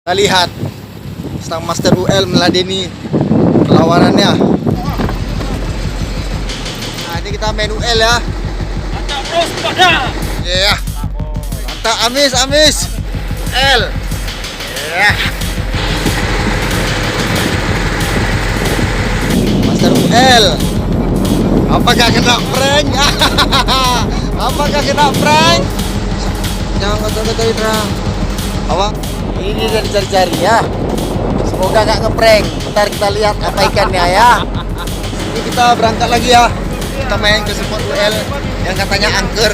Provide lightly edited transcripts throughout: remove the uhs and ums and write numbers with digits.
Kita lihat Sang Master UL meladeni perlawanannya. Nah, ini kita main UL ya. Mantap terus pada. Iya. Mantap amis. L. Iya. Master UL. Apakah kena prank? Apakah kena prank? Jangan kata-kata Indra. Apa? Ini udah dicari-cari ya. Semoga nggak ngeprank. Ntar kita lihat apa ikannya ya. Ini kita berangkat lagi ya. Kita main ke spot UL yang katanya angker.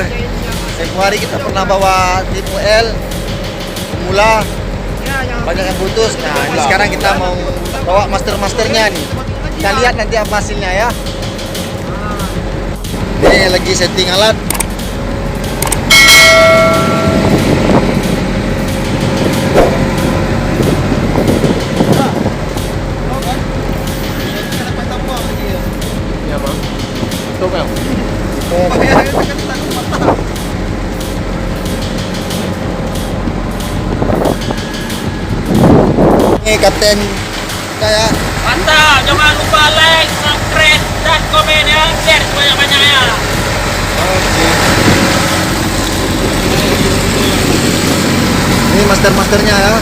Tempo hari kita pernah bawa tim UL pemula, banyak yang putus. Nah ini sekarang kita mau bawa master-masternya nih. Kita lihat nanti apa hasilnya ya. Ini lagi setting alat. Ini kapten saya. Mantap, jangan lupa like, subscribe, dan komen ya. Share sebanyak-banyaknya. Oke. Ini master-masternya ya.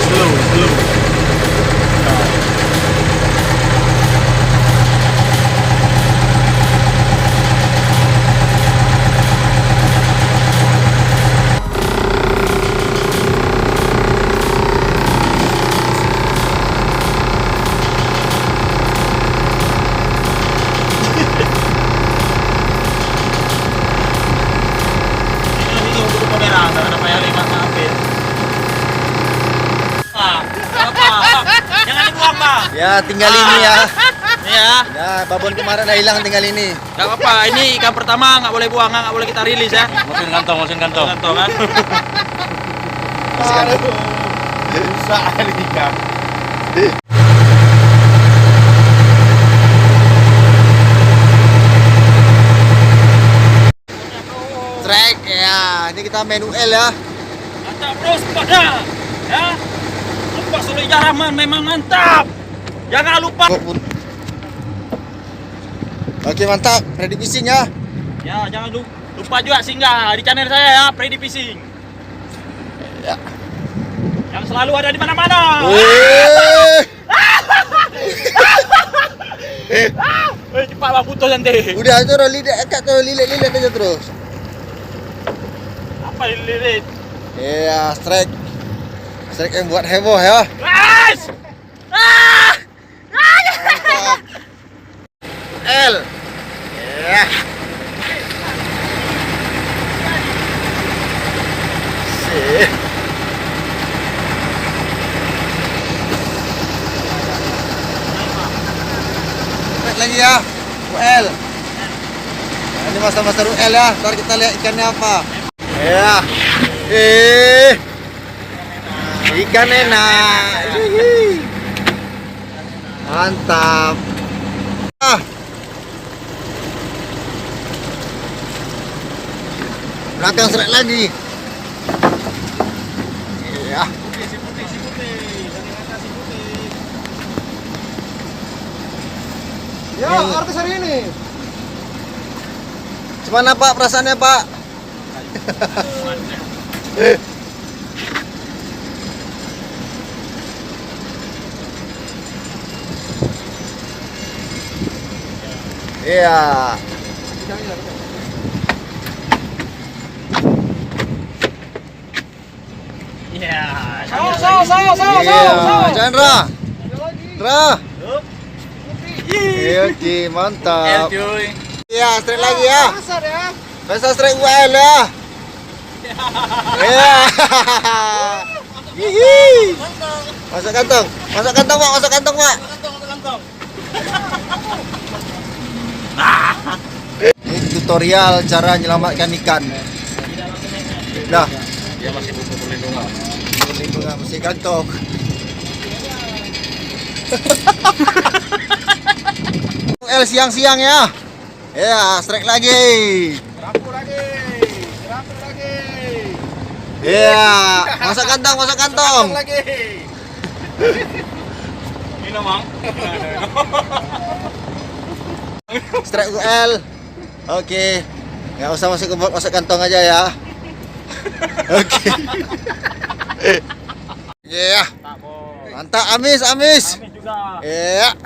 Slow. Ini untuk kamera, karena payah lewat ambil. Jangan dibuang, Pak. Ya tinggal ini ya. Ya. Ya babon kemarin udah hilang, tinggal ini. Gak apa-apa, ini ikan pertama nggak boleh buang, nggak boleh kita rilis ya. Mesin kantong kan. Susah ikan. Strike ya. Ini kita main UL ya. Mantap terus pada, ya. Lupa Solo Jaraman memang mantap. Jangan lupa. Oke mantap, ready fishing ya. Ya, jangan lupa juga singgah di channel saya ya, Freddy Fishing. Ya. Yang selalu ada di mana-mana. Cepat bang, putus nanti. Udah terus lihat aja terus. Apa lilit? Iya, strike yang buat heboh ya. Guys! Mantap. L. Ya. Sih. Lagi ya, UL. Nah, ini master UL ya. Ntar kita lihat ikannya apa. Ya. Ikan enak. Hihi. Mantap. Belakang seret lagi. Iya. Ya, artis hari ini. Gimana Pak perasaannya Pak? Iya. Iya. Iya, Chandra. Chandra. Oke, mantap. cuy. Iya, strike lagi ya. Pasar ya. Pasar strike UL ya. Iya. Hihi. Masuk kantong. Masuk kantong, Mak. Masuk kantong, Mak. Ini tutorial cara menyelamatkan ikan. Dah. Dia masih butuh perlindungan. Perlindungan masih kantong. UL siang-siang ya. Ya, strike lagi. Rampur lagi. Iya, masuk kantong, masuk kantong. Lagi. Ini Mang. Strike UL. Oke. Nggak usah masuk kantong aja ya. Oke. Iya. Mantap, amis. Amin juga. Iya.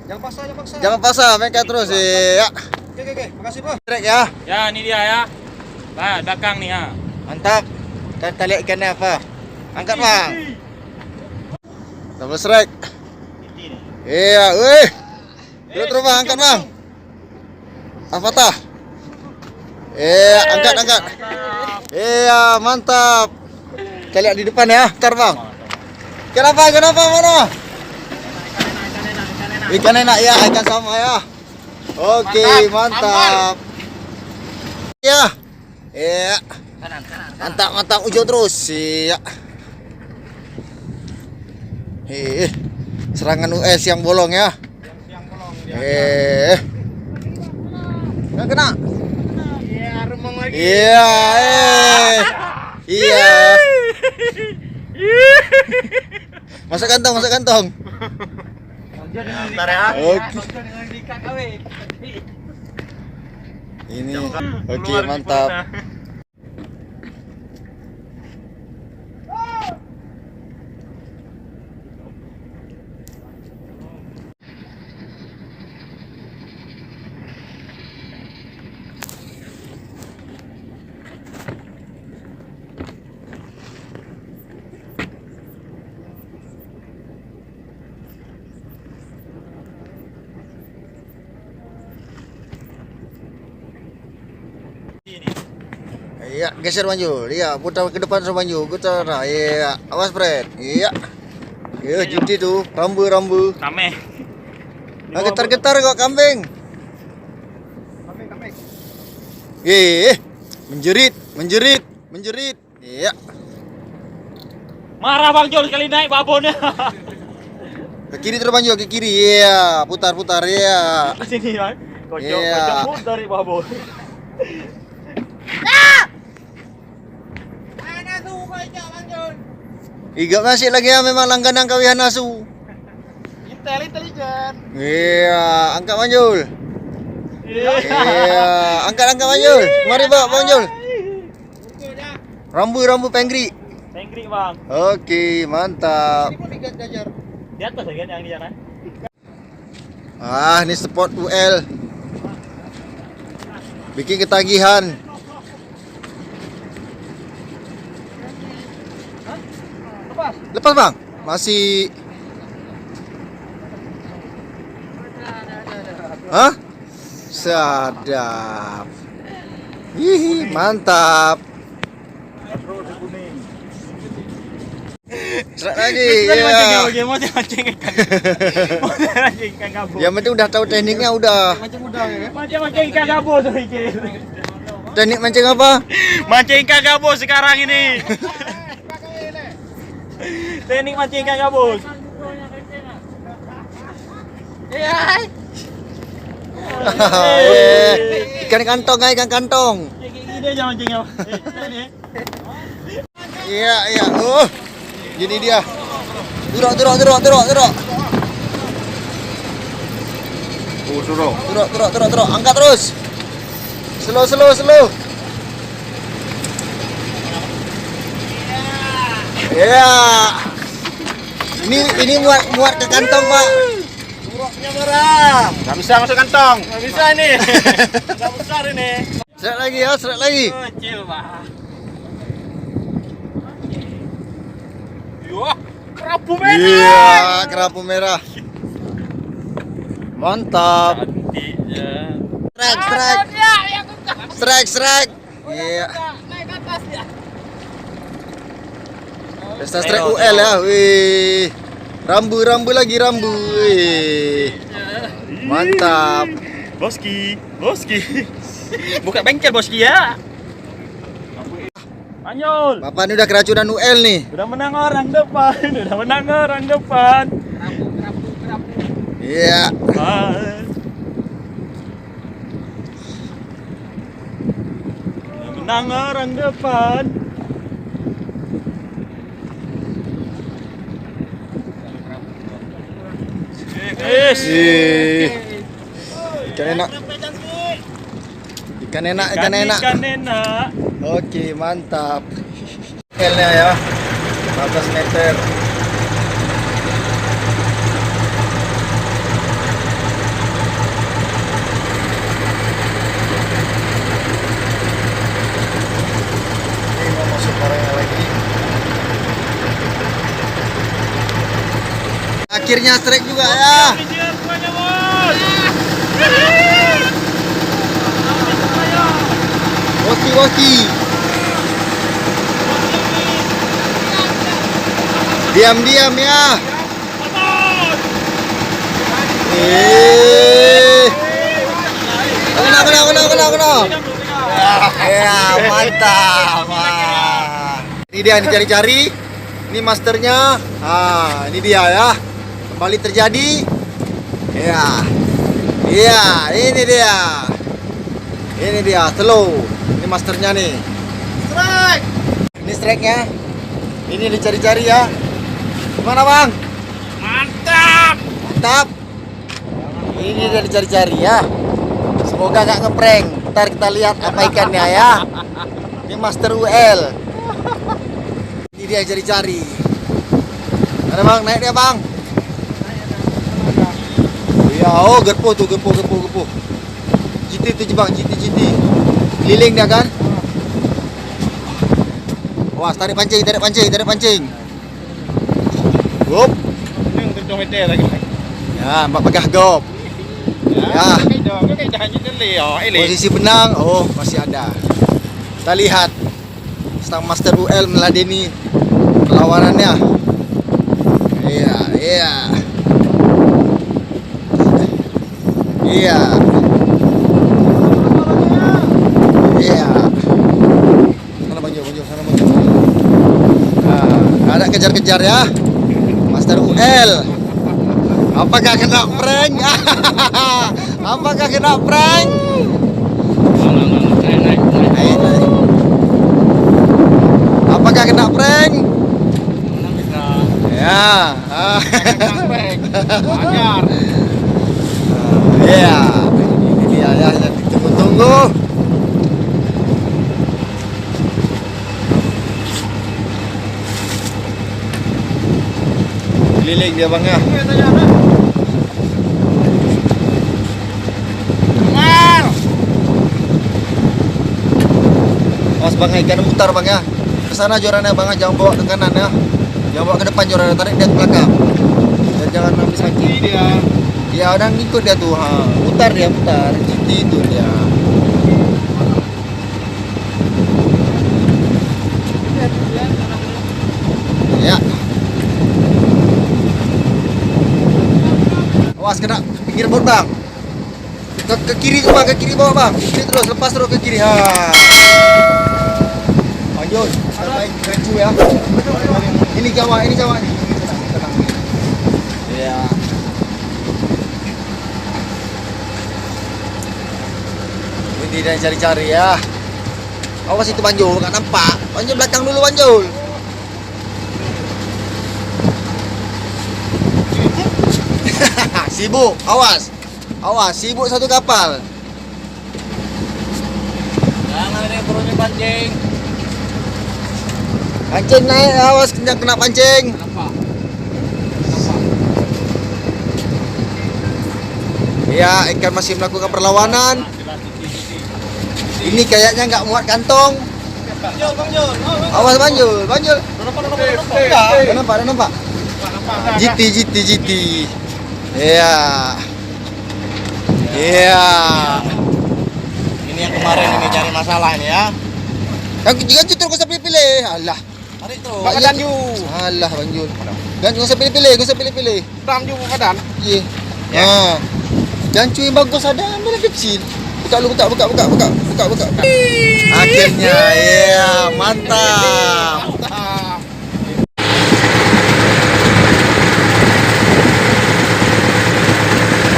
Jangan paksa. Jangan paksa, mereka terus. Iya. Oke. Makasih, Bos. Strike ya. Ya, ini dia ya. Nah, belakang nih ya. Mantap. Kita lihat ikannya apa. Angkat, Bang. Double strike. Iya, wih. Terus, Bang, angkat, Bang. Patah. Iya, angkat. Iya, mantap. Kita lihat di depan ya, ntar Bang. Kenapa, mana? Ikan enak ya, ikan sama ya. Oke, mantap. Ya. Iya. Mantap, ujung terus. Iya. Serangan US yang bolong ya. Nggak kena. Iya, remang lagi. Iya, iya. Masuk kantong. Bentar ya. Oke. Ini, oke, mantap. Iya, geser maju. Iya, putar ke depan terus maju. Putar. Iya, awas Fred. Iya. Iya, jadi tuh, rambu. Kame. Getar kok kambing. Kambing. Menjerit. Iya. Marah Bang Jol sekali naik babonnya. Ke kiri terus maju, ke kiri. Iya, putar. Iya. Di sini Bang. Iya. Kocok dari babon. Iga masih lagi ya, memang langganan kawihan asu. Intelijen. Iya, angkat Manjul. Iya, angkat Manjul. Mari Pak Manjul. Rambu pengri. Tengkrik Bang. Oke, mantap. Ini pun digat gajar. Di atas lagi yang di sana. Ah, ini spot UL. Bikin ketagihan. Lepas Bang. Masih. Hah? Sadap. Hihi, mantap. Serat lagi. Ya. Mau mancing ikan gabus. Yang penting udah tahu tekniknya udah. Macam udang ya. Mancing ikan gabus Riki. Teknik mancing apa? Mancing ikan gabus sekarang ini. Teknik mancing ikan gabus. Ikan kantong, ikan kantong. Ini aja mancingnya. Iya. Oh. Gini dia. Turok. Oh, suruh. Turok. Angkat terus. Slow. Iya. Ini muat ke kantong, Pak. Turoknya merah. Gak bisa masuk kantong. Nggak bisa ini. Nggak besar ini. Seret lagi. Kecil, Pak. Wah, kerapu merah. Iya, kerapu merah. Mantap. Cantiknya. Strike. Iya. Pesta strike UL ya. Wih. Rambu lagi. Wih. Mantap. Boski. Buka bengkel Boski ya. Panjul. Bapak ini udah keracunan UL nih. Udah menang orang depan. Iya. Menang orang depan. Ikan enak. Oke, mantap. UL-nya ya. 15 meter. Ini mau masuk orangnya lagi. Akhirnya strike juga ya. Woki. Diam ya. Kena. Ya, mantap. Ini dia yang dicari-cari. Ini masternya. Ini dia ya. Kembali terjadi. Iya, ini dia. Slow. Ini masternya nih. Strike. Ini strike-nya. Ini dicari-cari ya. Gimana, Bang? Mantap. Ini dia dicari-cari ya. Semoga gak ngeprank. Ntar kita lihat apa ikannya ya. Ini master UL. Ini dia cari-cari. Ada Bang, naik dia Bang. Iya, gerpo. GT tuh Bang, GT. Keliling dia kan. Wah, tarik pancing. Gop. Yung kencong ito lagi. Ya, Mbak pegah gop. Ya. Posisi benang, masih ada. Kita lihat Sang Master UL meladeni perlawanannya. Iya. Sana Bang Jo. Nah, ada kejar-kejar ya. Master UL. Apakah kena prank? Naik. Apakah kena prank? Ya. Iya. Ini dia ya yang ditunggu-tunggu. Keliling dia Bang ya. Awas Bang, ikan mutar Bang ya. Kesana jorannya Bang, jangan bawa ke kanan ya. Jangan bawa ke depan jorannya, tarik dia ke belakang. Dan jangan ambil sakit dia. Ya udah ngikut dia tuh, mutar. GT itu dia. Ya. Awas kena pinggir bot Bang. Ke kiri tuh Bang, ke kiri bawa Bang. Kiri terus, lepas terus ke kiri. Lanjut, sampai kerencu ya. Ini Jawa nih. Tenang. Ya. Ini dia cari-cari ya. Awas itu Banjul, nggak nampak. Banjul belakang dulu Banjul. Sibuk, awas, sibuk satu kapal. Jangan ini perutnya pancing. Pancing naik, awas kena pancing. Kenapa? Ya, ikan masih melakukan perlawanan. Ini kayaknya nggak muat kantong. Awas Banjul. Nampak. GT. Iya. Iya. Ini yang kemarin ini cari masalah ini ya. Yang ganti terus kau usah pilih-pilih. Alah. Tarik terus. Pak Badan ju. Alah Bang Jul. Ganti kau usah pilih-pilih, kau usah pilih-pilih. Dam ju badan. Iya. Ya. Ha. Dan cuy bagus ada ambil yang kecil. Buka lu buka. Akhirnya ya, mantap.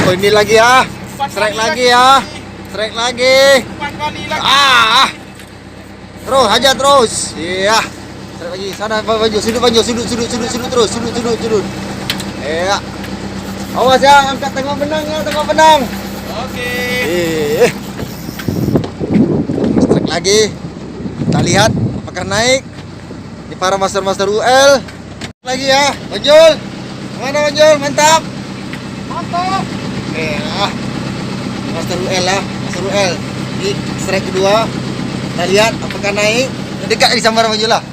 Oh ini lagi ya. Strike lagi ya. Strike lagi. 4 kali lagi. Ah. Terus aja terus. Iya. Strike lagi. Sana baju sudut terus. Sudut. Iya. Awas ya, angkat tengah benang ya, tengah benang. Oke. Strike lagi. Kita lihat apakah naik di para master UL. Lagi ya, Banjul. Mana Banjul? Mantap. Ya. Master UL. Di strike kedua. Kita lihat apakah naik. Dekat di sambar Banjul lah.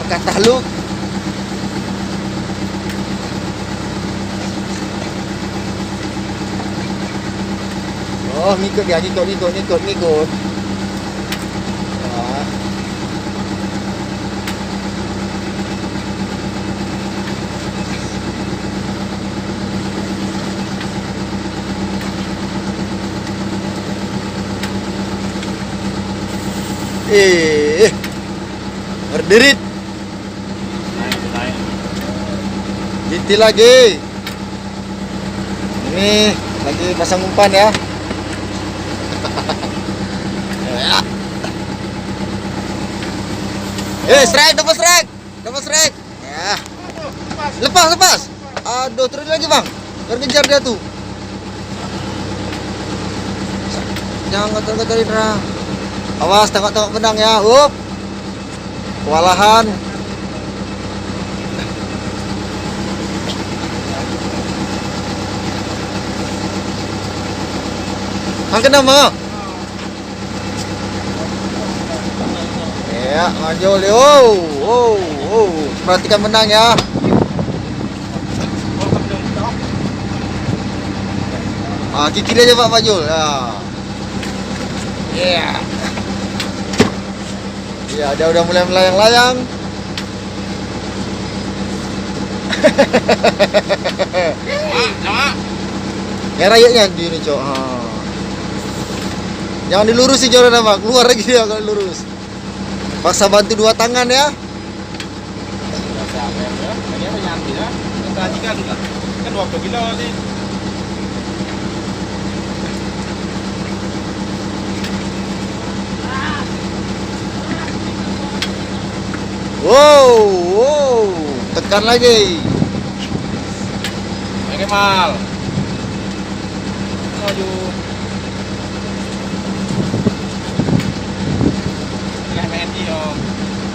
Apakah tahluk? Oh, ngikut dia, ngikut. Ah. Berderit. GT lagi. Ini lagi pasang umpan ya. Dapat strike. Ya. Lepas. Aduh, terus lagi bang. Terkejar dia tuh. Jangan ngotor-ngotorin Ra. Awas, tengok benang ya. Up. Kewalahan. Kena mah. Ya, maju Leo. Perhatikan benang ya. Kiri aja Pak Majul. Ya. Ya, dia udah mulai melayang-layang. Sama. Ya rayaknya di ini, Cok. Jangan dilurus sih Joran Bang. Keluar lagi dia kalau lurus. Paksa bantu dua tangan ya. Ini apa nyanti ya? Perhatikan lah. Kan 20 kilo sih. Wow. Tekan lagi. Oke, Mal. Maju.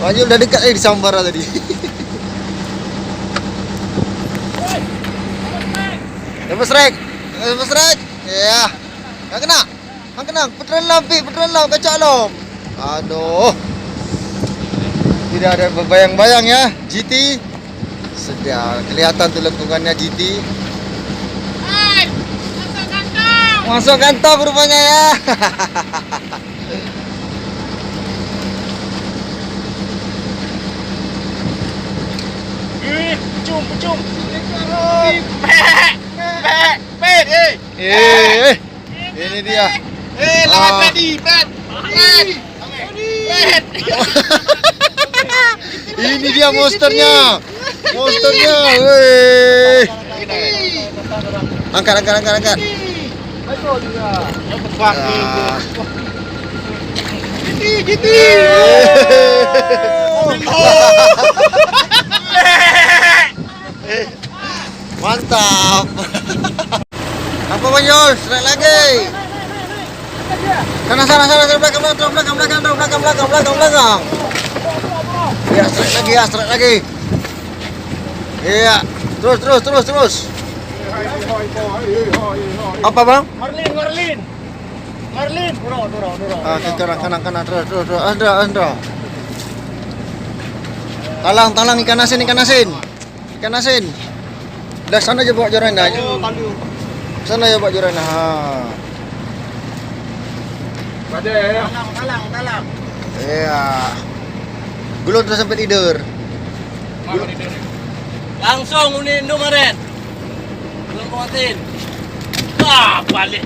Maju udah dekat di sambar tadi. Dapat strike. Ya. Enggak kena. Puteran lampi, kacak lom. Aduh. Tidak ada berbayang-bayang ya, GT. Sedang kelihatan tuh lengkungannya GT. Masuk kantong rupanya ya. Pucung. Ini dia. Lawan Pedi, Ped. Ini dia monsternya. Woi. Angkat. Gitu. Mantap. Apa Banjul? Strike lagi. Sana belakang. Ya, strike lagi. Iya. Terus. Apa bang? Marlin. Turun. Kanan terus. Andra. Talang ikan asin. Ikan asin. Udah sana aja bawa Jorena. Tandu. Sana ya Pak Jorena. Ha. Ada ya. Talang. Iya. Gulut udah sampai tidur. Langsung uni Indomaret. Belum kuatin. Balik.